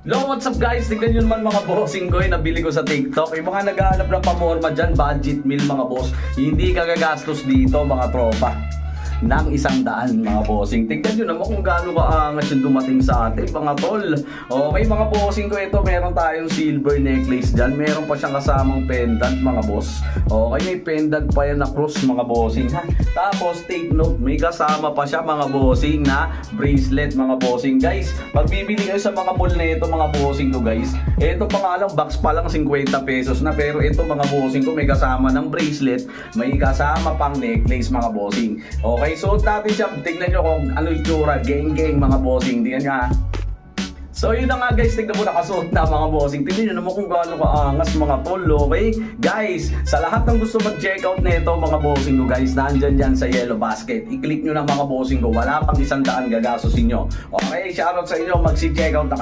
Hello, what's up guys? Tignan nyo naman mga bossing ko yung nabili ko sa TikTok. Yung mga naghahanap ng pamorma dyan, budget meal mga boss. Hindi ka gagastos dito mga tropa ng 100 mga bossing. Tignan nyo naman kung gaano kaangas yung dumating sa atin mga tol. Okay mga bossing ko, ito meron tayong silver necklace dyan. Meron pa siyang kasamang pendant mga boss. Okay, may pendant pa yan na cross mga bossing ha. Tapos take note, may kasama pa siya mga bossing na bracelet mga bossing. Guys, pag bibili kayo sa mga mall na ito mga bossing ko guys, ito pa nga lang, box pa lang 50 pesos na. Pero ito mga bossing ko, may kasama ng bracelet, may kasama pang necklace mga bossing. Okay, suot natin siya. Tignan nyo kung ano yung tsura. Gang mga bossing. Tignan nyo ha. So yun na nga guys, tignan mo nakasuot na mga bossing. Tignan nyo naman kung gaano kaangas mga tol. Okay guys, sa lahat ng gusto mag-check out nito mga bossing ko guys, nandyan dyan sa yellow basket. I-click nyo na mga bossing ko. Wala pang 100 gagastusin nyo. Okay, shoutout sa inyo. Magsi-check out na kayo.